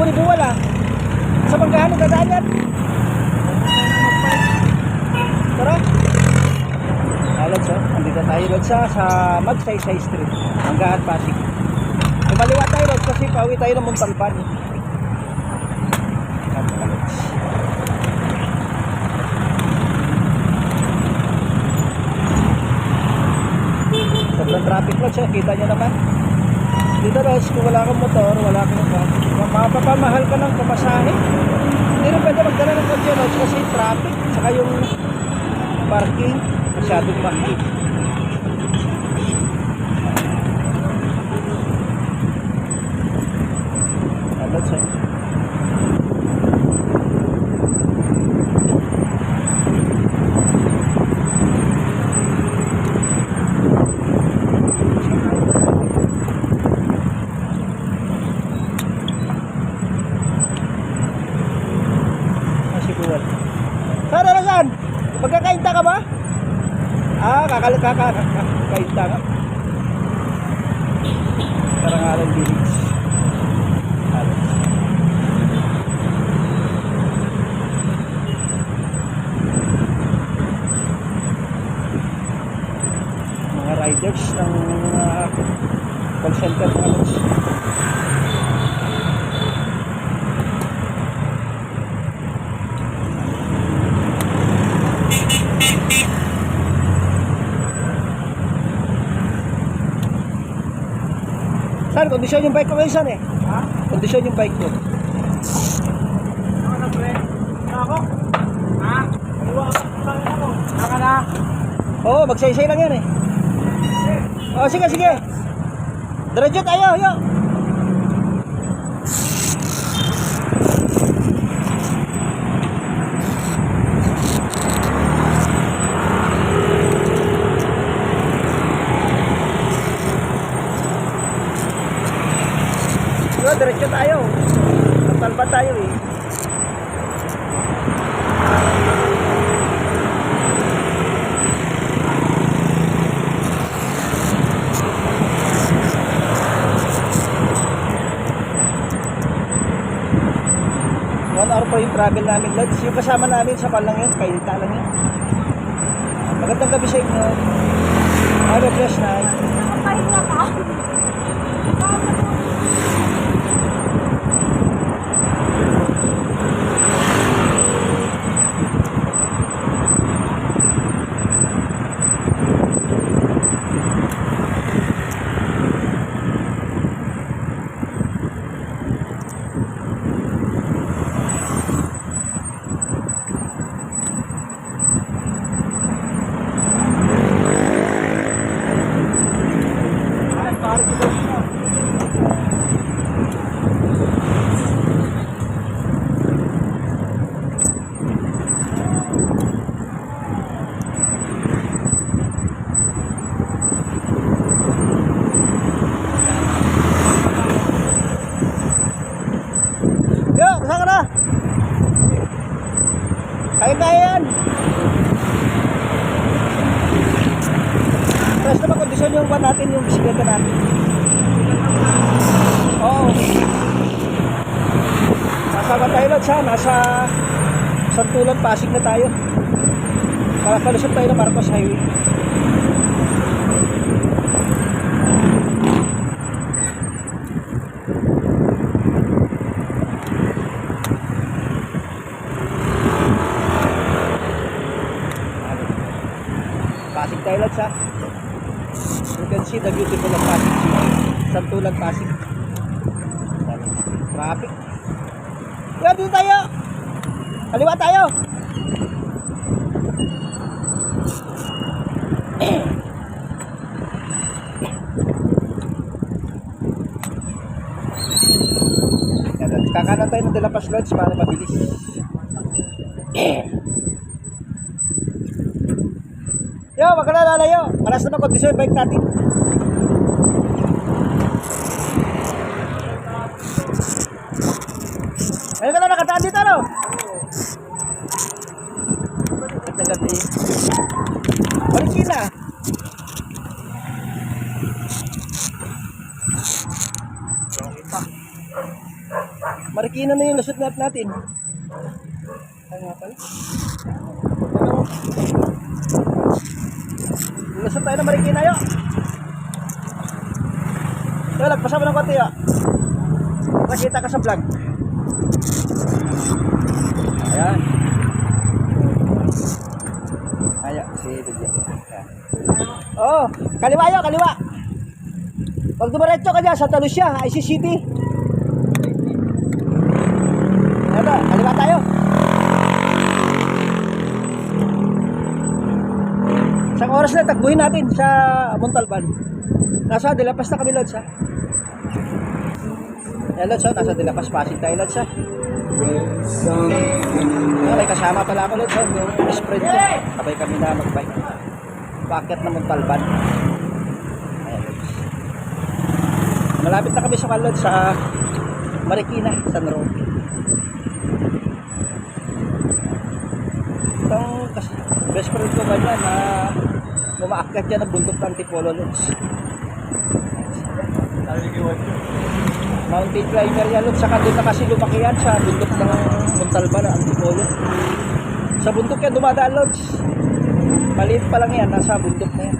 ni Buwal ah. Sa Manggahan nagdadaan yan. Tara. Lods oh, andito tayo Lods sa Magsaysay Street, Manggahan, Pasig. Kumaliwa tayo Lods kasi pauwi tayo ng Montalban. Sobrang traffic Lods oh, kita nyo naman. Dito Lods, kung wala kang motor, wala kang mapapamahal ka ng pamasahe. Hindi rin pwede magdala ng kotse Lods kasi traffic, saka yung parking masyadong mahal. Lods eh. Saan? Saan? Magkakainta ka ba? Kakainta ka. Karangalan Village. Mga riders ng call center mga Lods. Saan? Kondisyon yung bike ko ngayon saan eh? Ha? Kondisyon yung bike ko. Ano na pre? Ako? Ha? Naka na? Oo, magsaysay lang yan eh. Oo, sige, sige. Diretso tayo, yo. Diretso tayo. Talba tayo eh. One hour pa yung travel namin Lods. Yung kasama namin sa lang yun, kailita lang yun. Magandang gabi sa inyo. Have a blessed night. Nakapahinga ka? Yo, saan ka na? Kaya yan. Tapos naman kondisyon yung ba natin, yung bisikleta natin. Oo. Nasama tayo Lods ha, nasa Santulan, Pasig na tayo. Kalusot tayo ng Marcos Highway. Pasig tayo Lods ha. You can see the beautiful of Pasig City. Santulan, Pasig. Traffic. Yo, dito tayo. Kaliwa tayo. Kakanan tayo ng De La Paz Lods para mabilis. Yo, wag ka na lalayo. Alas na kondisyon bike natin. Ayun ka na nakataan dito, no? Gabi. Balik sila. Marikina na yung lusot natin. Ay nga pala. Lusot tayo ng Marikina yun. Kaya lagpasan mo ng konti yun. Nakita ka sa vlog. Ayan. Ayan, si video. Oh, kaliwa yun, kaliwa. Pag dumiretso ka dyan, Santa Lucia, IC City. Ito, kaliwa tayo. Isang oras na takbuhin natin sa Montalban. Nasa Dilapas na kami, Lods, ha? Ayan, Lods, nasa Dilapas, Pasig tayo, Lods, ha? May kasama pala ako, Lods, ha? Best friend ko. Sabay kami na mag-bike. Bakit na Montalban. Ayan, Lods. Malapit na kami sa Lods, sa Marikina, San Roque. Itong best friend ko ba dyan na umaakyat dyan ng bundok ng Antipolo, Lods. Mountain climber yan, Lods. Saka doon na kasi lumaki yan sa bundok ng Montalban ng Antipolo. Sa bundok yan dumadaan, Lods. Maliit pa lang yan, nasa bundok na yan.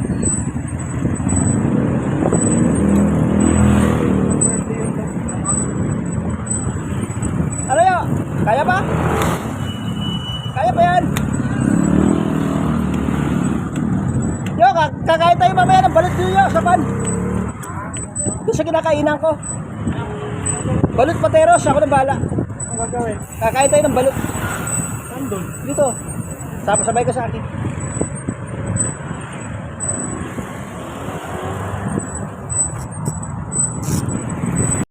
Ano yun? Kaya ba? Kaya ba yan? Yo, kakain tayo mamaya ng balut nyo sa pan. Doon sa kinakainan ko. Balut pateros, ako ng bala. Ang gagawin? Kakain tayo ng balut. Nandun. Dito. Sabay ka sa akin.